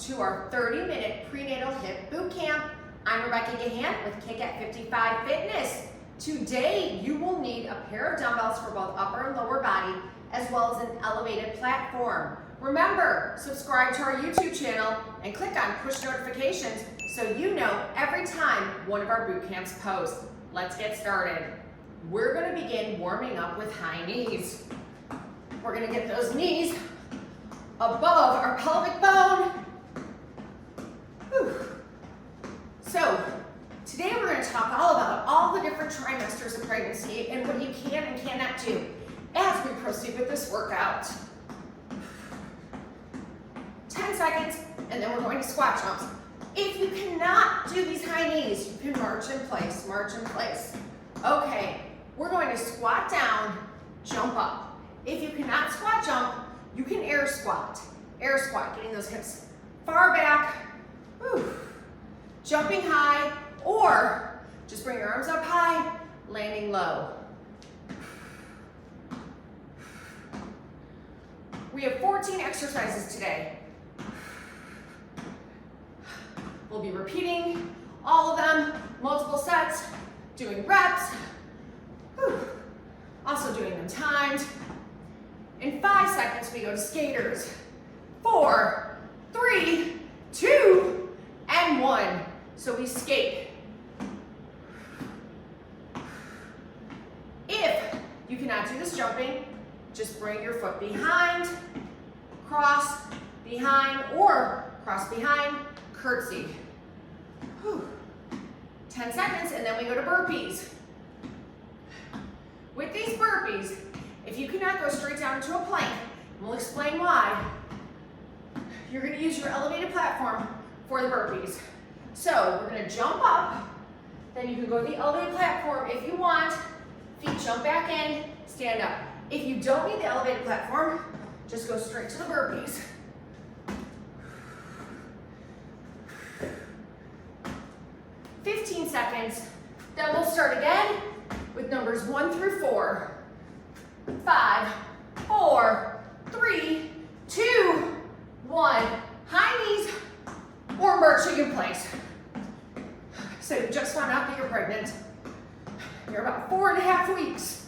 to our 30-minute prenatal HIIT boot camp. I'm Rebecca Gahan with Kick at 55 Fitness. Today, you will need a pair of dumbbells for both upper and lower body, as well as an elevated platform. Remember, subscribe to our YouTube channel and click on push notifications so you know every time one of our boot camps posts. Let's get started. We're going to begin warming up with high knees. We're going to get those knees above our pelvic bone. Whew. So, today we're going to talk all about all the different trimesters of pregnancy and what you can and cannot do as we proceed with this workout. 10 seconds, and then we're going to squat jumps. If you cannot do these high knees, you can march in place, march in place. Okay, we're going to squat down, jump up. If you cannot squat jump, you can air squat. Air squat, getting those hips far back, whew. Jumping high, or just bring your arms up high, landing low. We have 14 exercises today. We'll be repeating all of them, multiple sets, doing reps, whew. Also doing them timed. In 5 seconds, we go to skaters. 4, 3, 2, and 1. So we skate. If you cannot do this jumping, just bring your foot behind, cross behind, or cross behind, curtsy. Whew. 10 seconds, and then we go to burpees. With these burpees, if you cannot go straight down into a plank, and we'll explain why, you're going to use your elevated platform for the burpees. So we're going to jump up, then you can go to the elevated platform if you want, feet jump back in, stand up. If you don't need the elevated platform, just go straight to the burpees. "15 seconds, then we'll start again with numbers 1 through 4. 5, 4, 3, 2, 1. High knees or marching in place. So you just found out that you're pregnant. You're about 4.5 weeks.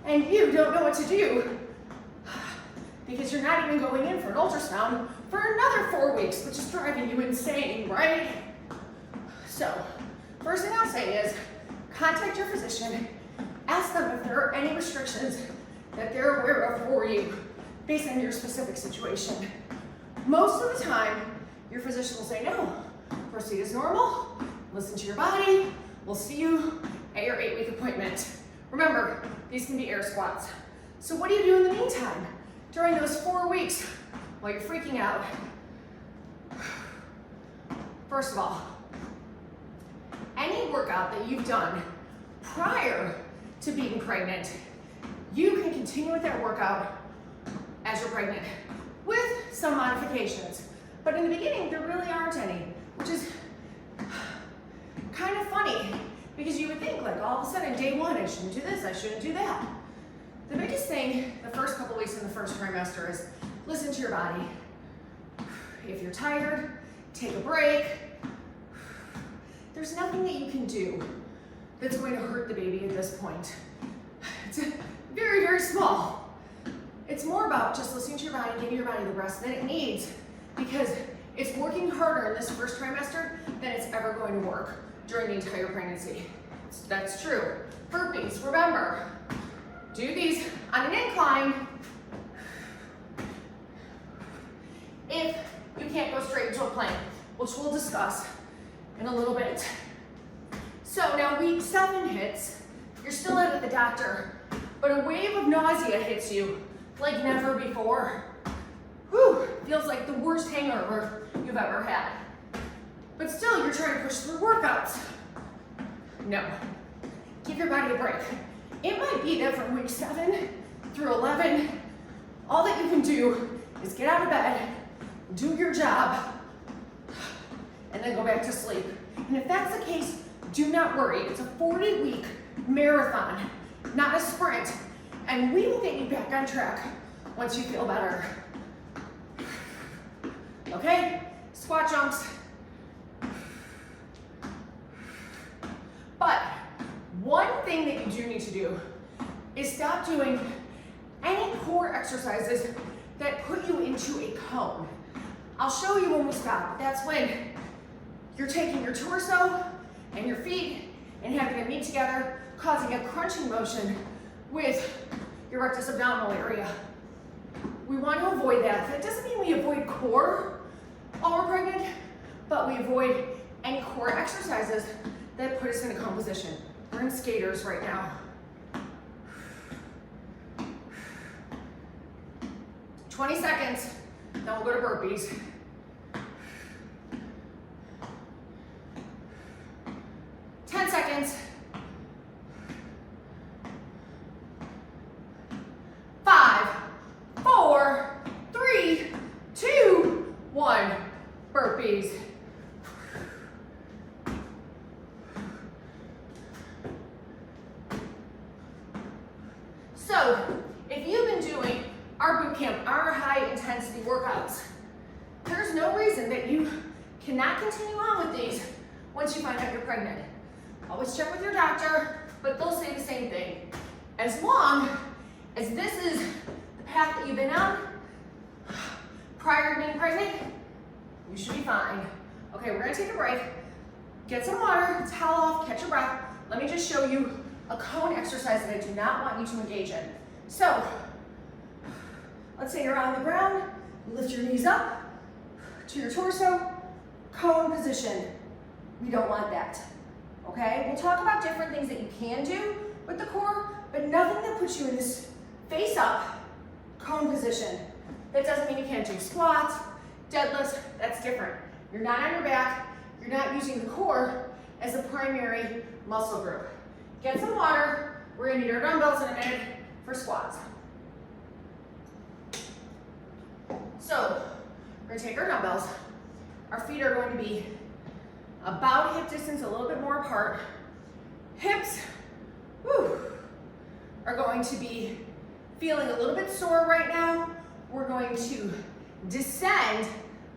And you don't know what to do because you're not even going in for an ultrasound for another 4 weeks, which is driving you insane, right? So, first thing I'll say is contact your physician, ask them if there are any restrictions that they're aware of for you based on your specific situation. Most of the time, your physician will say, no, proceed as normal, listen to your body, we'll see you at your 8-week appointment. Remember, these can be air squats. So what do you do in the meantime during those 4 weeks while you're freaking out? First of all, any workout that you've done prior to being pregnant, you can continue with that workout as you're pregnant with some modifications. But in the beginning, there really aren't any, which is kind of funny because you would think like all of a sudden day 1, I shouldn't do this, I shouldn't do that. The biggest thing the first couple weeks in the first trimester is listen to your body. If you're tired, take a break. There's nothing that you can do that's going to hurt the baby at this point. It's very, very small. It's more about just listening to your body, giving your body the rest that it needs because it's working harder in this first trimester than it's ever going to work during the entire pregnancy. That's true. Burpees, remember, do these on an incline. If you can't go straight into a plank, which we'll discuss in a little bit. So now week 7 hits, you're still out at the doctor, but a wave of nausea hits you like never before. Whew, feels like the worst hangover you've ever had. But still, you're trying to push through workouts. No, give your body a break. It might be that from week 7 through 11, all that you can do is get out of bed, do your job, and then go back to sleep. And if that's the case, do not worry. It's a 40-week marathon, not a sprint. And we will get you back on track once you feel better. okay? Squat jumps. But one thing that you do need to do is stop doing any core exercises that put you into a cone. I'll show you when we stop. That's when you're taking your torso and your feet and having them meet together, causing a crunching motion with your rectus abdominal area. We want to avoid that. That doesn't mean we avoid core while we're pregnant, but we avoid any core exercises that put us in a cone position. We're in skaters right now. 20 seconds, then we'll go to burpees. Seconds. 5, 4, 3, 2, 1. Burpees. So, if you've been doing our boot camp, our high intensity workouts, there's no reason that you cannot continue on with these once you find out you're pregnant. Always check with your doctor, but they'll say the same thing. As long as this is the path that you've been on prior to being pregnant, you should be fine. Okay, we're gonna take a break. Get some water, towel off, catch your breath. Let me just show you a cone exercise that I do not want you to engage in. So, let's say you're on the ground, you lift your knees up to your torso, cone position. We don't want that. Okay, we'll talk about different things that you can do with the core, but nothing that puts you in this face up cone position. That doesn't mean you can't do squats, deadlifts, that's different. You're not on your back, you're not using the core as the primary muscle group. Get some water, we're gonna need our dumbbells in a minute for squats. So, we're gonna take our dumbbells, our feet are going to be about hip distance, a little bit more apart. Hips, are going to be feeling a little bit sore right now. We're going to descend,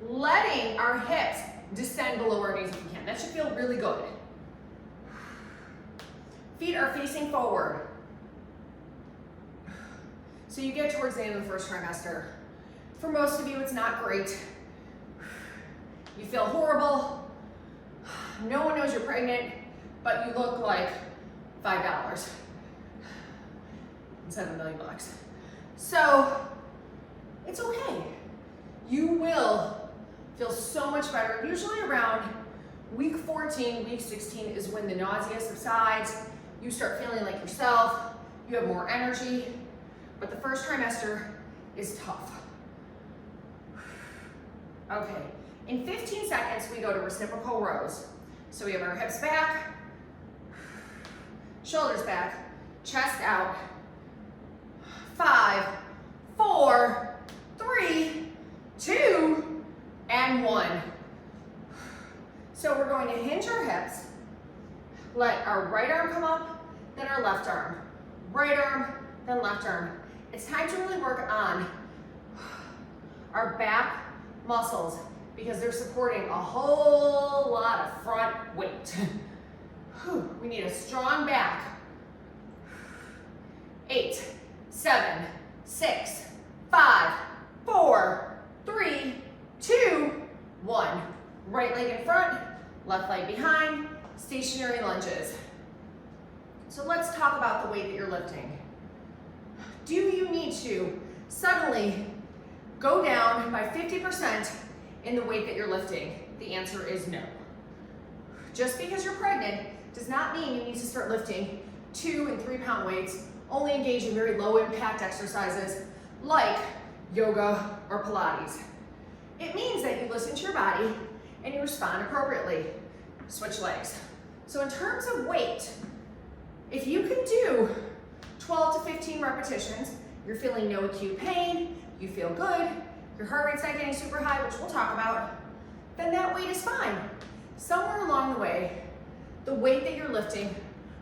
letting our hips descend below our knees if we can. That should feel really good. Feet are facing forward. So you get towards the end of the first trimester. For most of you, it's not great. You feel horrible. No one knows you're pregnant, but you look like $5 instead of $1 million. So it's okay. You will feel so much better. Usually around week 14, week 16 is when the nausea subsides. You start feeling like yourself. You have more energy, but the first trimester is tough. Okay, in 15 seconds, we go to reciprocal rows. So we have our hips back, shoulders back, chest out. 5, 4, 3, 2, and 1. So we're going to hinge our hips, let our right arm come up, then our left arm. Right arm, then left arm. It's time to really work on our back muscles because they're supporting a whole lot of front weight. We need a strong back. 8, 7, 6, 5, 4, 3, 2, 1. Right leg in front, left leg behind, stationary lunges. So let's talk about the weight that you're lifting. Do you need to suddenly go down by 50% in the weight that you're lifting? The answer is no. Just because you're pregnant does not mean you need to start lifting 2 and 3 pound weights. Only engage in very low impact exercises like yoga or Pilates. It means that you listen to your body and you respond appropriately. Switch legs. So in terms of weight, if you can do 12 to 15 repetitions, you're feeling no acute pain, you feel good, your heart rate's not getting super high, which we'll talk about, then that weight is fine. Somewhere along the way, the weight that you're lifting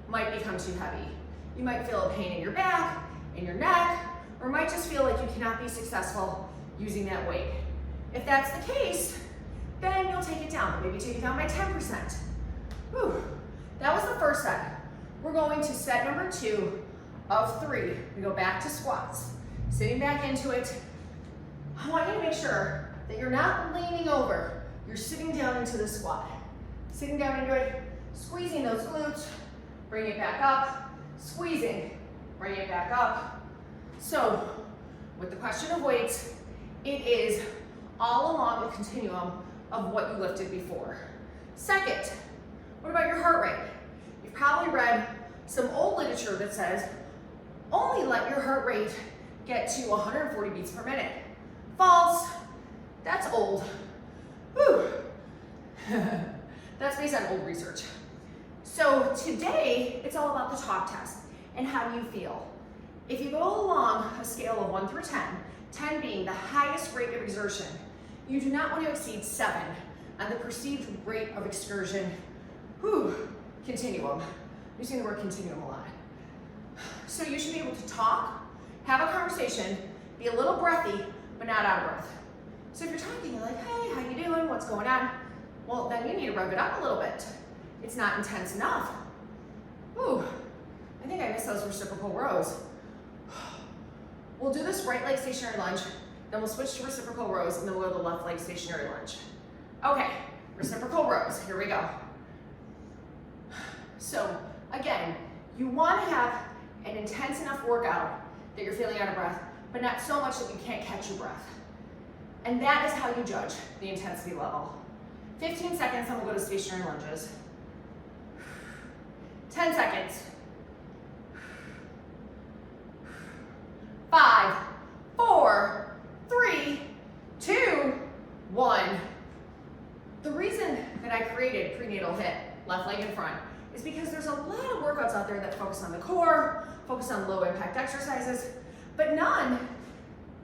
might become too heavy. You might feel a pain in your back, in your neck, or might just feel like you cannot be successful using that weight. If that's the case, then you'll take it down. Maybe take it down by 10%. Whew. That was the first set. We're going to set number 2 of 3. We go back to squats. Sitting back into it. I want you to make sure that you're not leaning over. You're sitting down into the squat. Sitting down into it, squeezing those glutes, bring it back up, squeezing, bring it back up. So, with the question of weights, it is all along the continuum of what you lifted before. Second, what about your heart rate? You've probably read some old literature that says, only let your heart rate get to 140 beats per minute. False. That's old. Whew. That's based on old research. So today, it's all about the talk test and how you feel. If you go along a scale of 1 through 10, 10 being the highest rate of exertion, you do not want to exceed 7 on the perceived rate of excursion continuum. You're using the word continuum a lot. So you should be able to talk, have a conversation, be a little breathy, but not out of breath. So if you're talking, you're like, hey, how you doing? What's going on? Well, then you need to rev it up a little bit. It's not intense enough. Ooh, I think I missed those reciprocal rows. We'll do this right leg stationary lunge, then we'll switch to reciprocal rows, and then we'll go to the left leg stationary lunge. Okay, reciprocal rows, here we go. So again, you want to have an intense enough workout that you're feeling out of breath, but not so much that you can't catch your breath. And that is how you judge the intensity level. 15 seconds, then we'll go to stationary lunges. 10 seconds. 5, 4, 3, 2, 1. The reason that I created Prenatal HIIT, left leg in front, is because there's a lot of workouts out there that focus on the core, focus on low impact exercises, but none,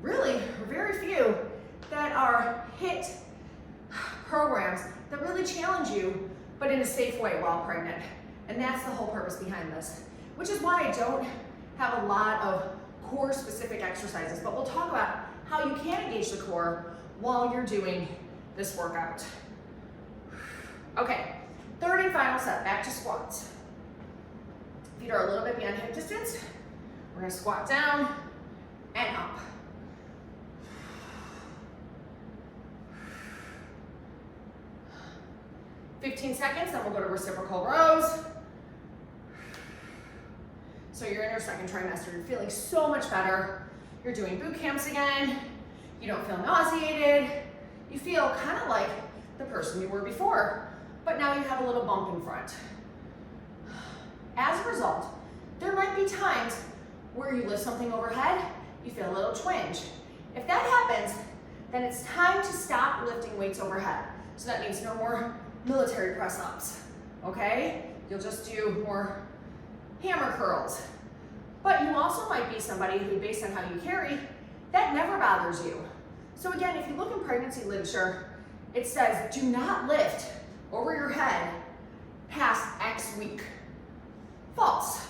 really, or very few, that are HIIT programs that really challenge you, but in a safe way while pregnant. And that's the whole purpose behind this, which is why I don't have a lot of core specific exercises, but we'll talk about how you can engage the core while you're doing this workout. Okay, third and final set, back to squats. Feet are a little bit beyond hip distance. We're gonna squat down and up. "15 seconds, then we'll go to reciprocal rows. So you're in your second trimester, you're feeling so much better. You're doing boot camps again. You don't feel nauseated. You feel kind of like the person you were before, but now you have a little bump in front. As a result, there might be times where you lift something overhead, you feel a little twinge. If that happens, then it's time to stop lifting weights overhead. So that means no more military press ups, okay? You'll just do more hammer curls. But you also might be somebody who, based on how you carry, that never bothers you. So again, if you look in pregnancy literature, it says do not lift over your head past X week. False.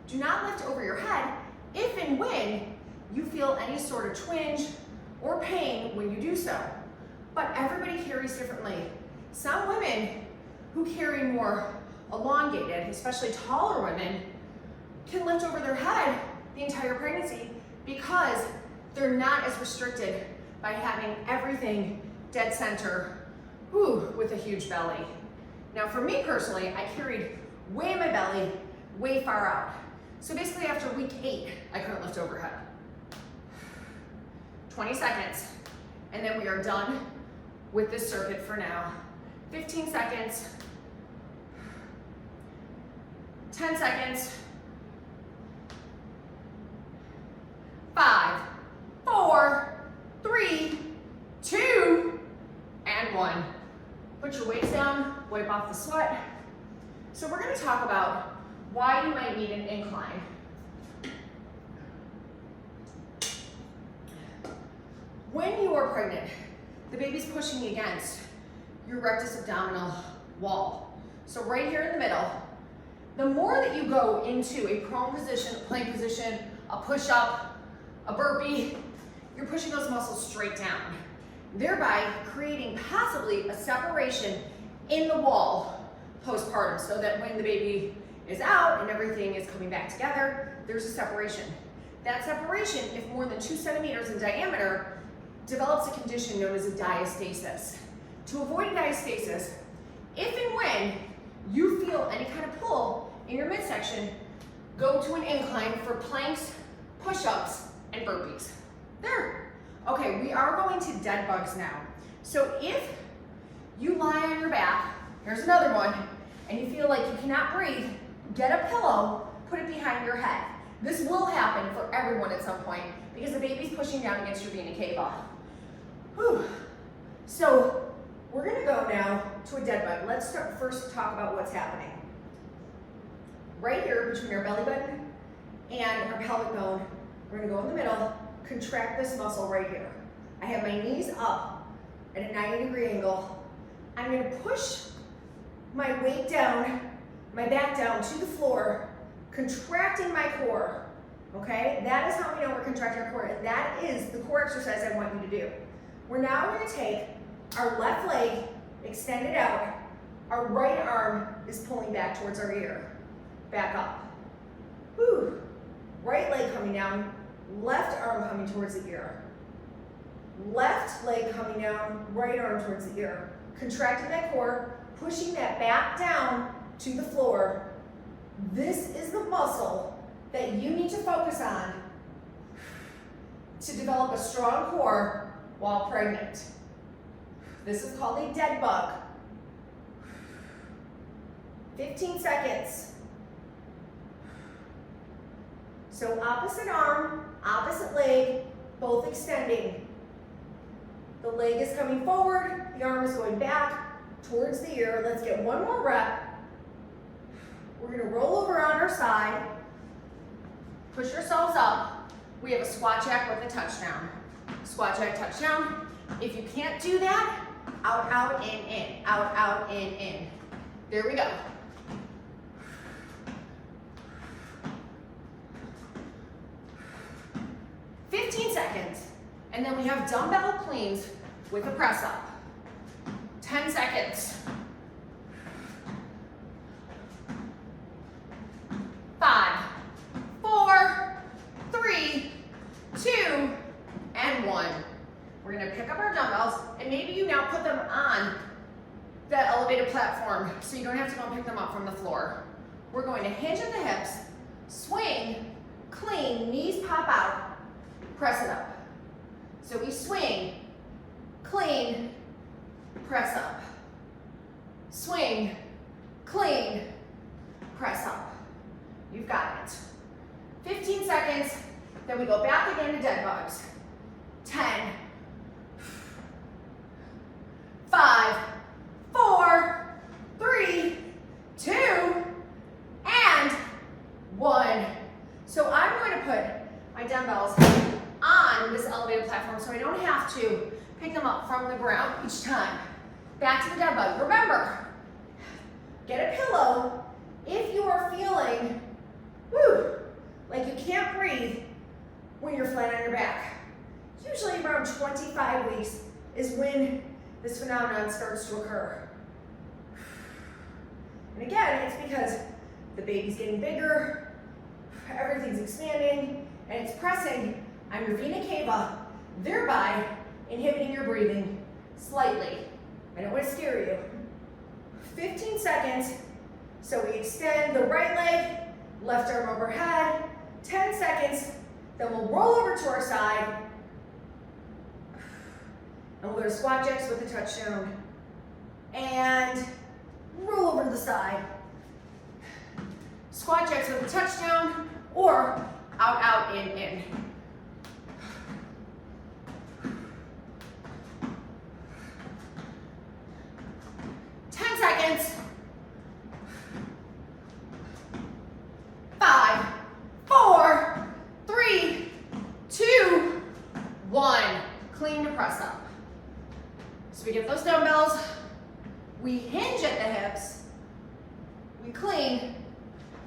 Do not lift over your head if and when you feel any sort of twinge or pain when you do so. But everybody carries differently. Some women who carry more elongated, especially taller women, can lift over their head the entire pregnancy because they're not as restricted by having everything dead center, with a huge belly. Now for me personally, I carried way my belly, way far out. So basically after week 8, I couldn't lift overhead. 20 seconds, and then we are done with this circuit for now. 15 seconds, 10 seconds, 5, 4, 3, 2, and 1. Put your weights down, wipe off the sweat. So we're going to talk about why you might need an incline. When you are pregnant, the baby's pushing against your rectus abdominal wall. So right here in the middle, the more that you go into a prone position, a plank position, a push-up, a burpee, you're pushing those muscles straight down. thereby creating possibly a separation in the wall postpartum, so that when the baby is out and everything is coming back together, there's a separation. That separation, if more than 2 centimeters in diameter, develops a condition known as a diastasis. To avoid a diastasis, if and when you feel any kind of pull in your midsection, go to an incline for planks, push-ups, and burpees. There. Okay, we are going to dead bugs now. So if you lie on your back, here's another one, and you feel like you cannot breathe, get a pillow, put it behind your head. This will happen for everyone at some point because the baby's pushing down against your vena cava. Whew. So we're gonna go now to a dead bug. Let's first talk about what's happening. Right here between our belly button and our pelvic bone, we're gonna go in the middle, contract this muscle right here. I have my knees up at a 90-degree angle. I'm gonna push my weight down, my back down to the floor, contracting my core, okay? That is how we know we're contracting our core, and that is the core exercise I want you to do. We're now gonna take our left leg, extend it out, our right arm is pulling back towards our ear. Back up. Whew. Right leg coming down, left arm coming towards the ear. Left leg coming down, right arm towards the ear. Contracting that core, pushing that back down to the floor. This is the muscle that you need to focus on to develop a strong core while pregnant. This is called a dead bug. 15 seconds. So opposite arm, opposite leg, both extending. The leg is coming forward, the arm is going back towards the ear. Let's get one more rep. We're gonna roll over on our side, push ourselves up. We have a squat jack with a touchdown. Squat jack, touchdown. If you can't do that, out, out, in, out, out, in. There we go. And then we have dumbbell cleans with a press up. 10 seconds. 5, 4, 3, 2, and 1. We're gonna pick up our dumbbells, and maybe you now put them on the elevated platform so you don't have to go and pick them up from the floor. We're going to hinge at the hips, swing, clean, knees pop out, press it up. So we swing, clean, press up. Swing, clean, press up. You've got it. 15 seconds, then we go back again to dead bugs. 10, 5, 4, 3, 2, and 1. So I'm going to put my dumbbells on this elevated platform so I don't have to pick them up from the ground each time. Back to the dead bug. Remember, get a pillow if you are feeling like you can't breathe when you're flat on your back. Usually around 25 weeks is when this phenomenon starts to occur. And again, it's because the baby's getting bigger, everything's expanding, and it's pressing on your vena cava, thereby inhibiting your breathing slightly. I don't want to scare you. 15 seconds, so we extend the right leg, left arm overhead, 10 seconds, then we'll roll over to our side, and we'll go to squat jacks with a touchdown, and roll over to the side. Squat jacks with a touchdown, or out, out, in. 10 seconds. 5, 4, 3, 2, 1. Clean to press up. So we get those dumbbells, we hinge at the hips, we clean,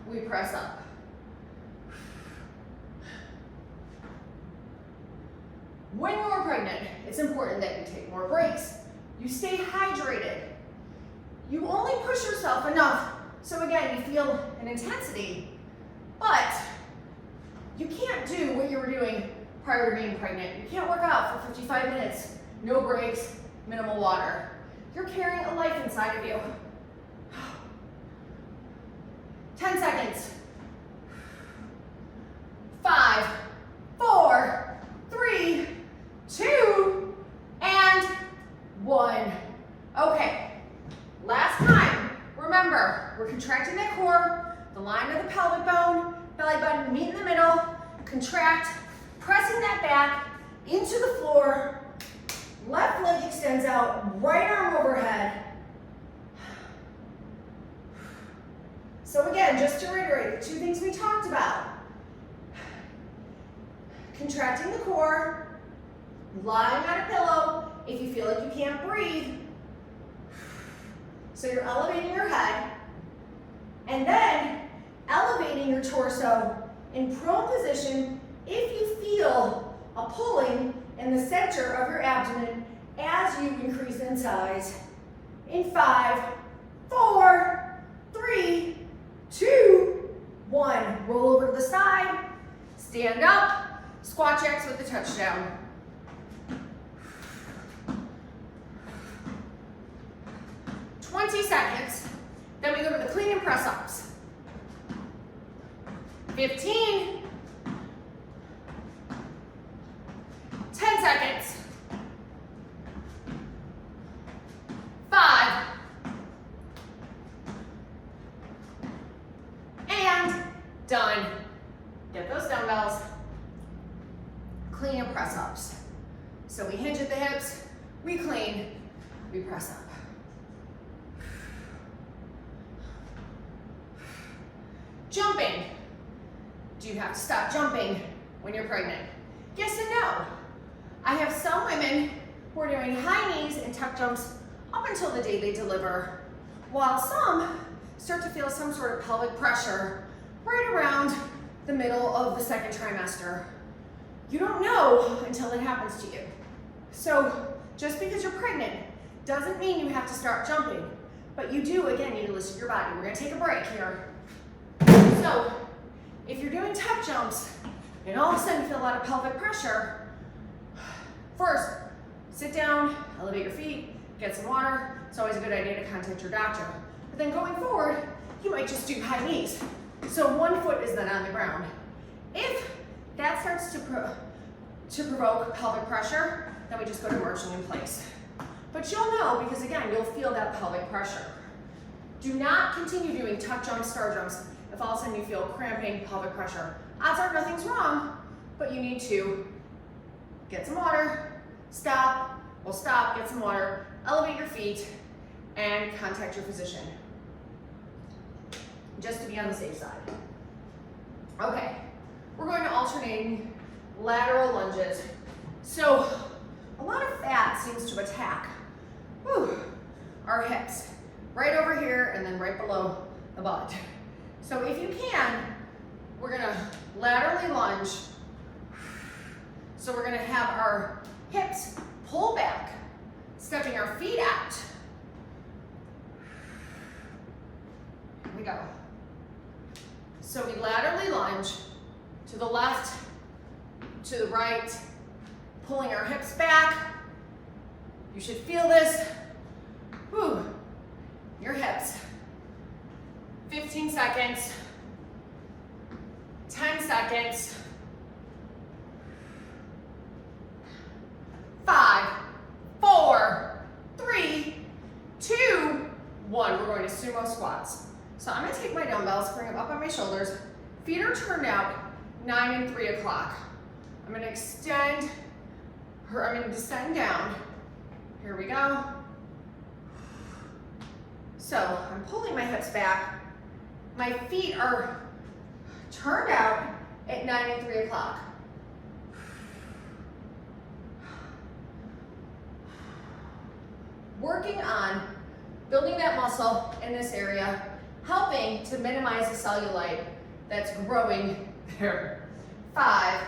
we press up. when you're pregnant, it's important that you take more breaks, you stay hydrated, you only push yourself enough so again, you feel an intensity, but you can't do what you were doing prior to being pregnant. You can't work out for 55 minutes, no breaks, minimal water. You're carrying a life inside of you. 10 seconds. 5, 4, 3, 2, and 1. Okay, last time. Remember, we're contracting that core, the line of the pelvic bone, belly button meet in the middle, contract, pressing that back into the floor, left leg extends out, right arm overhead. So again, just to reiterate, the two things we talked about. Contracting the core, lying on a pillow if you feel like you can't breathe. So you're elevating your head, and then elevating your torso in prone position if you feel a pulling in the center of your abdomen as you increase in size. In 5, 4, 3, 2, 1. Roll over to the side, stand up, squat jacks with the touchdown. 20 seconds, then we go to the clean and press ups. 15, 10 seconds, 5, and done. Get those dumbbells, clean and press ups. So we hinge at the hips, we clean, we press up. Jumping. Do you have to stop jumping when you're pregnant? Yes and no. I have some women who are doing high knees and tuck jumps up until the day they deliver, while some start to feel some sort of pelvic pressure right around the middle of the second trimester. You don't know until it happens to you. So just because you're pregnant doesn't mean you have to start jumping, but you do, again, need to listen to your body. We're gonna take a break here. So, if you're doing tuck jumps and all of a sudden you feel a lot of pelvic pressure, first, sit down, elevate your feet, get some water. It's always a good idea to contact your doctor. But then going forward, you might just do high knees. So one foot is then on the ground. If that starts to provoke pelvic pressure, then we just go to marching in place. But you'll know because again, you'll feel that pelvic pressure. Do not continue doing tuck jumps, star jumps, if all of a sudden you feel cramping, pelvic pressure. Odds are nothing's wrong, but you need to get some water, stop, get some water, elevate your feet, and contact your physician, just to be on the safe side. Okay, we're going to alternating lateral lunges. So, a lot of fat seems to attack our hips, right over here and then right below the butt. So if you can, we're gonna laterally lunge. So we're gonna have our hips pull back, stepping our feet out. Here we go. So we laterally lunge to the left, to the right, pulling our hips back. You should feel this. Your hips. 15 seconds, 10 seconds, 5, 4, 3, 2, 1. We're going to sumo squats. So I'm going to take my dumbbells, bring them up on my shoulders. Feet are turned out 9 and 3 o'clock. I'm going to extend, I'm going to descend down. Here we go. So I'm pulling my hips back. My feet are turned out at 9 and 3 o'clock. Working on building that muscle in this area, helping to minimize the cellulite that's growing there. 5,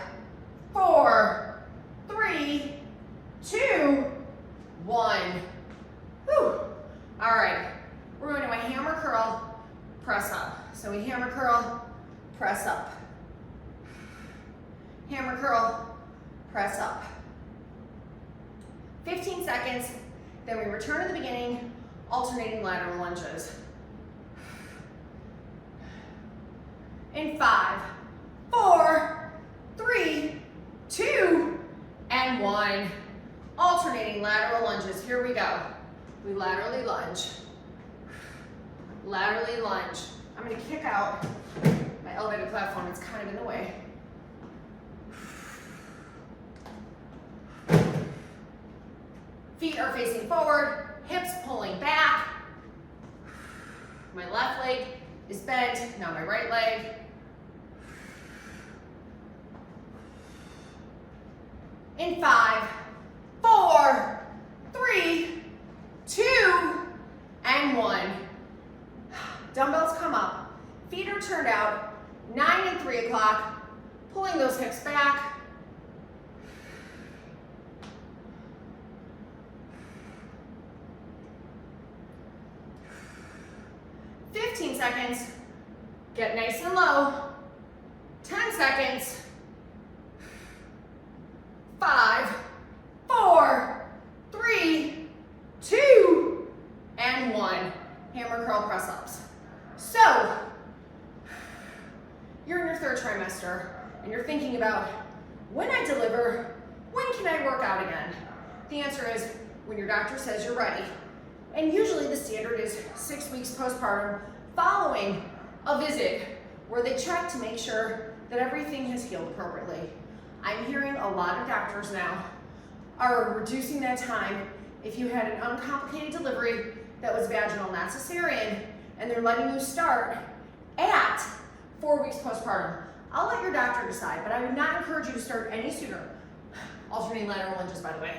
4, 3, 2, 1. Whew. All right, we're going to a hammer curl, press up. So we hammer curl, press up. Hammer curl, press up. 15 seconds, then we return to the beginning, alternating lateral lunges. In 5, 4, 3, 2, and 1. Alternating lateral lunges. Here we go. We laterally lunge. Laterally lunge. I'm going to kick out my elevated platform. It's kind of in the way. Feet are facing forward, hips pulling back. My left leg is bent, now my right leg. In 5, 4, 3, 2, and 1. Dumbbells come up, feet are turned out, 9 and 3 o'clock, pulling those hips back. Seconds, get nice and low. 10 seconds. 5, 4, 3, 2, and 1. Hammer curl press ups. So, you're in your 3rd trimester and you're thinking about, when I deliver, when can I work out again? The answer is when your doctor says you're ready. And usually the standard is 6 weeks postpartum, following a visit where they check to make sure that everything has healed appropriately. I'm hearing a lot of doctors now are reducing that time if you had an uncomplicated delivery that was vaginal, not cesarean, and they're letting you start at 4 weeks postpartum. I'll let your doctor decide, but I would not encourage you to start any sooner, alternating lateral lunges by the way,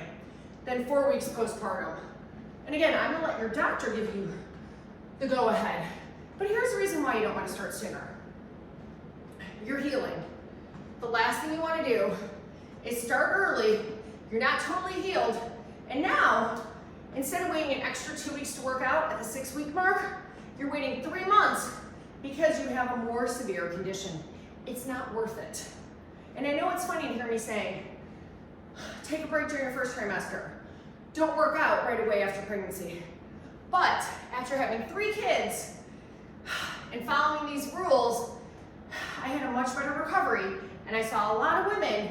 than 4 weeks postpartum. And again, I'm gonna let your doctor give you the go ahead. But here's the reason why you don't want to start sooner. You're healing. The last thing you want to do is start early, you're not totally healed, and now, instead of waiting an extra 2 weeks to work out at the 6-week mark, you're waiting 3 months because you have a more severe condition. It's not worth it. And I know it's funny to hear me saying, take a break during your 1st trimester. Don't work out right away after pregnancy. But after having 3 kids, and following these rules, I had a much better recovery, and I saw a lot of women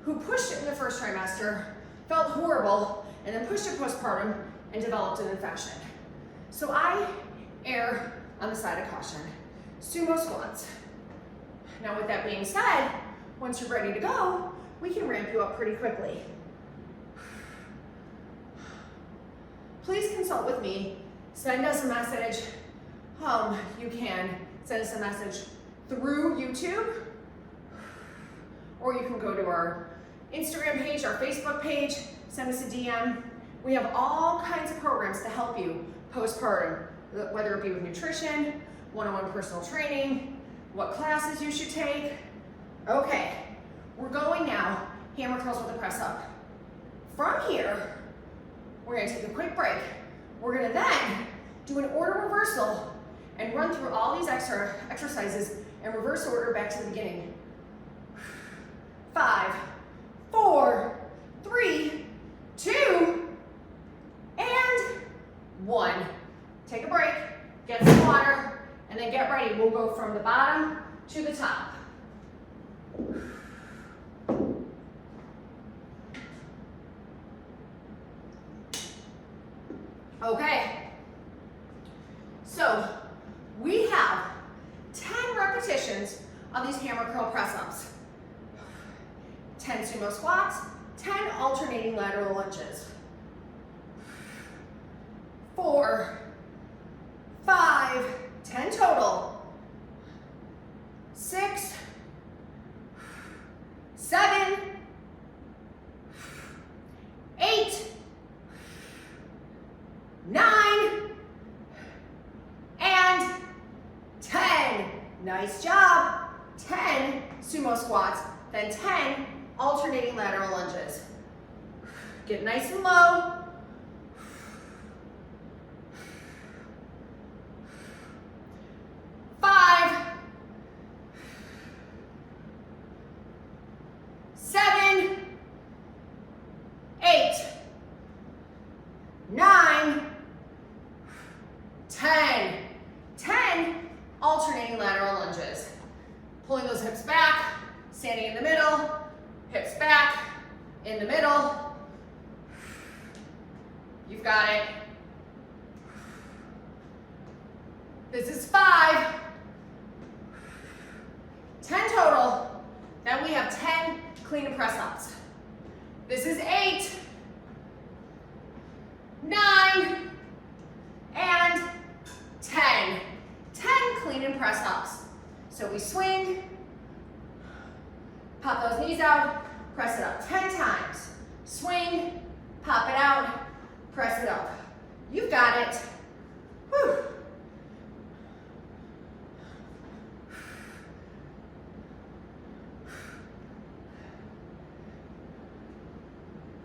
who pushed it in the 1st trimester, felt horrible, and then pushed it postpartum and developed an infection. So I err on the side of caution. Sumo squats. Now with that being said, once you're ready to go, we can ramp you up pretty quickly. Please consult with me, send us a message. You can send us a message through YouTube, or you can go to our Instagram page, our Facebook page, send us a DM. We have all kinds of programs to help you postpartum, whether it be with nutrition, one-on-one personal training, what classes you should take. Okay, we're going now, hammer curls with a press up. From here, we're gonna take a quick break. We're gonna then do an order reversal and run through all these exercises in reverse order back to the beginning. 5, 4, 3, 2, and 1. Take a break, get some water, and then get ready. We'll go from the bottom to the top. Okay, so we have 10 repetitions of these hammer curl press-ups. 10 sumo squats, 10 alternating lateral lunges. 4, 5, 10 total. 6, 7, 8, 9, and 10. Nice job. 10 sumo squats, then 10 alternating lateral lunges. Get nice and low. 5, 7, 8, 9, 10. 10 alternating lateral lunges. Pulling those hips back, standing in the middle, hips back, in the middle. You've got it. This is 5. 10 total. Then we have 10 clean and press ups. This is 8, 9, and 10. 10 clean and press ups. So we swing, pop those knees out, press it up 10 times. Swing, pop it out, press it up. You've got it. Whew.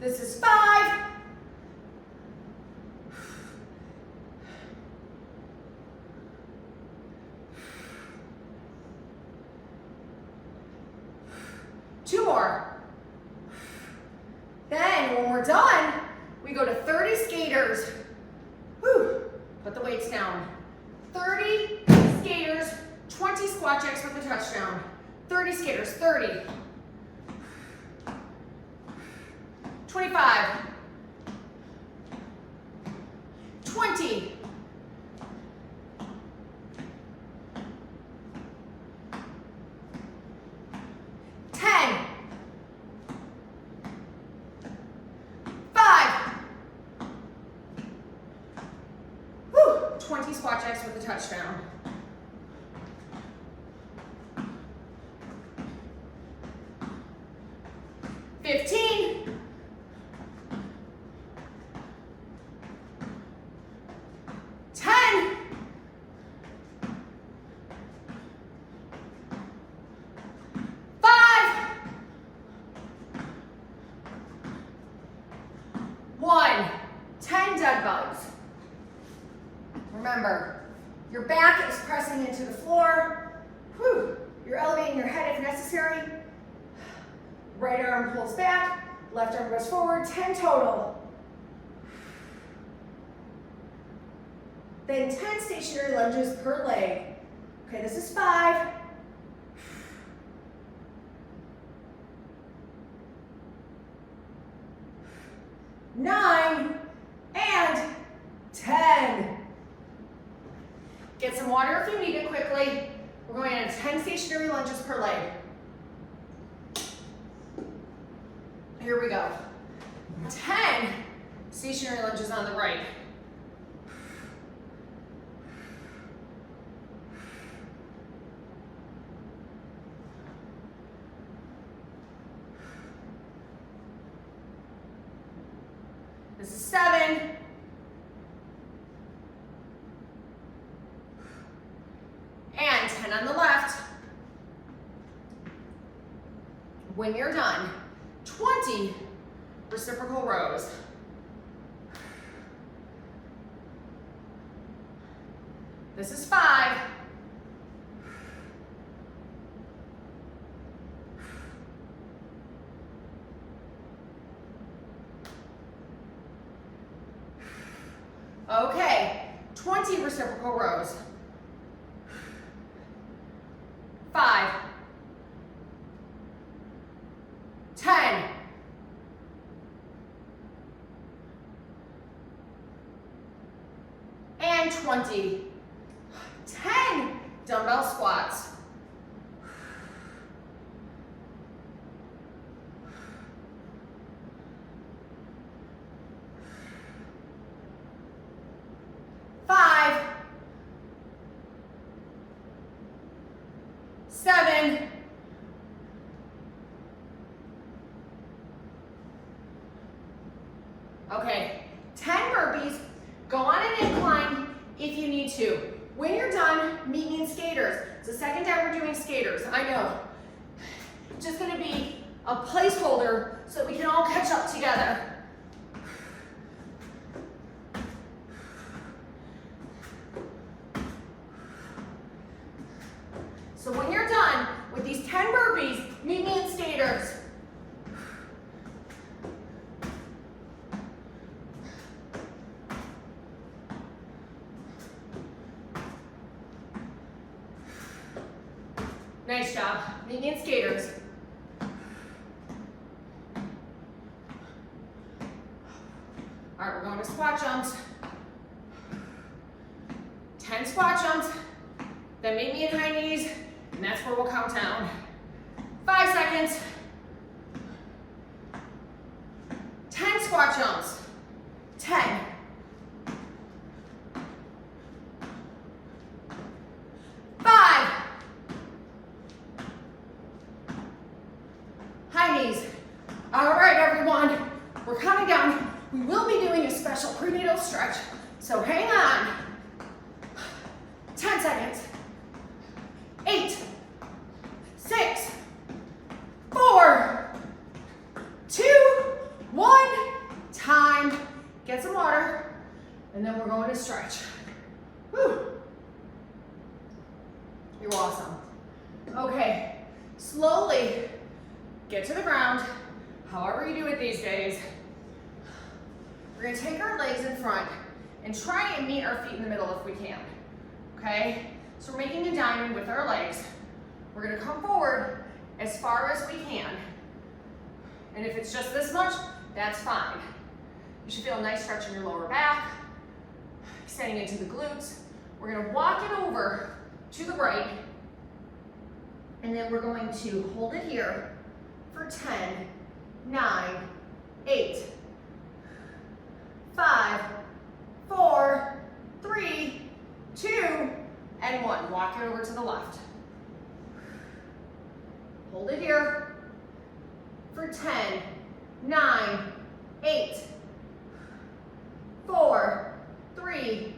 This is 5. 2 more. Then when we're done, we go to 30 skaters. Whew. Put the weights down. 30 skaters, 20 squat jacks with a touchdown. 30 skaters, 30. 25. 20. 10. 5. Whew. 20 squat jacks with a touchdown. 15. 10. 5. 1. 10 dead bugs. Remember, your back is pressing into the floor. Whew. You're elevating your head if necessary. Right arm pulls back, left arm goes forward, 10 total. Then 10 stationary lunges per leg. Okay, this is 5. 9, and 10. Get some water if you need it quickly. We're going into 10 stationary lunges per leg. Here we go. 10 stationary lunges on the right. This is 7. And 10 on the left. When you're done, 20 reciprocal rows. This is 5. Okay, 20 reciprocal rows. 5. 10. 20. 10 dumbbell squats. Five, 7, 10 burpees. Go on an incline if you need to. When you're done, meet me in skaters. It's the second time we're doing skaters, I know. Just gonna be a placeholder so that we can all catch up together. So when you're done with these 10 burpees, meet me in skaters. Nice job. Meet me in skaters. All right, we're going to squat jumps. 10 squat jumps. Then meet me in high knees, and that's where we'll count down. 5 seconds. 10 squat jumps. 10. 5. High knees. All right, everyone. We're counting down. We will be doing a special prenatal stretch, so hang on. 10 seconds. 8, 6, 4, 2, 1. Time. Get some water, and then we're going to stretch. Whew. You're awesome. Okay, slowly get to the ground, however you do it these days. We're gonna take our legs in front and try and meet our feet in the middle if we can, okay? So we're making a diamond with our legs. We're gonna come forward as far as we can. And if it's just this much, that's fine. You should feel a nice stretch in your lower back, extending into the glutes. We're gonna walk it over to the right, and then we're going to hold it here for 10, 9, 8, 5, 4, 3, 2, and 1. Walk it over to the left. Hold it here for 10, 9, 8, 4, 3,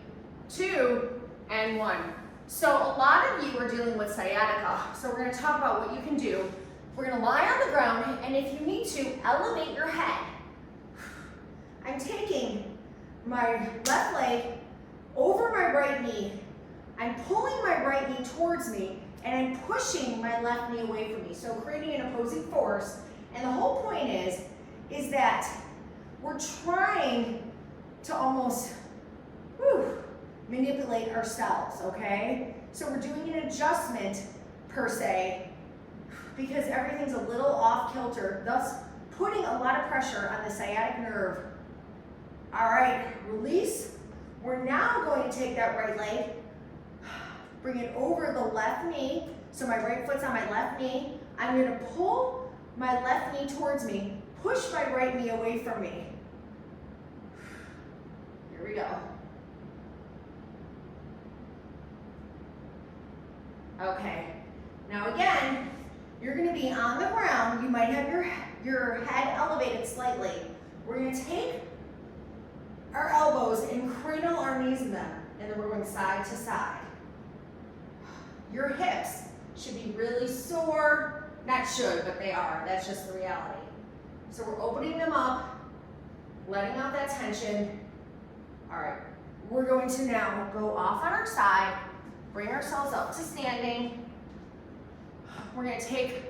2, and 1. So a lot of you are dealing with sciatica. So we're going to talk about what you can do. We're going to lie on the ground, and if you need to, elevate your head. I'm taking my left leg over my right knee. I'm pulling my right knee towards me, and I'm pushing my left knee away from me. So creating an opposing force. And the whole point is that we're trying to almost manipulate ourselves, okay? So we're doing an adjustment per se, because everything's a little off kilter, thus putting a lot of pressure on the sciatic nerve. All right, release. We're now going to take that right leg, bring it over the left knee, so my right foot's on my left knee. I'm gonna pull my left knee towards me, push my right knee away from me. Here we go. Okay, now again, you're gonna be on the ground. You might have your head elevated slightly. We're gonna take our elbows and cradle our knees in them, and then we're going side to side. Your hips should be really sore. Not should, but they are. That's just the reality. So we're opening them up, letting out that tension. All right, we're going to now go off on our side, bring ourselves up to standing. We're going to take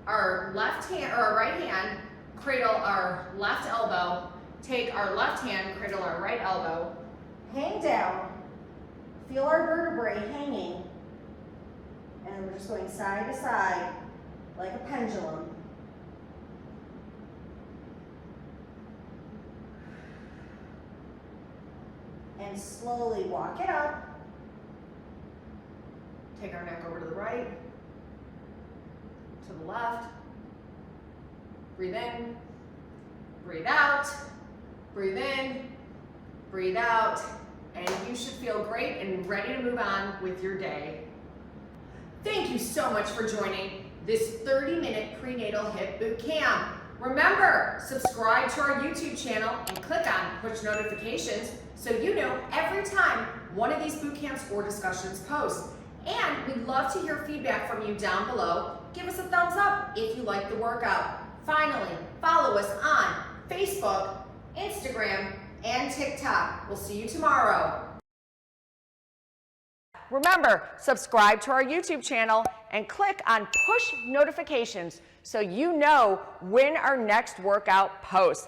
our left hand, or our right hand, cradle our left elbow, take our left hand, cradle our right elbow, hang down, feel our vertebrae hanging, and we're just going side to side like a pendulum. And slowly walk it up. Take our neck over to the right, to the left. Breathe in, breathe out, breathe in, breathe out, and you should feel great and ready to move on with your day. Thank you so much for joining this 30-minute prenatal HIIT boot camp. Remember, subscribe to our YouTube channel and click on push notifications so you know every time one of these boot camps or discussions post. And we'd love to hear feedback from you down below. Give us a thumbs up if you like the workout. Finally, follow us on Facebook, Instagram, and TikTok. We'll see you tomorrow. remember, subscribe to our YouTube channel and click on push notifications so you know when our next workout posts.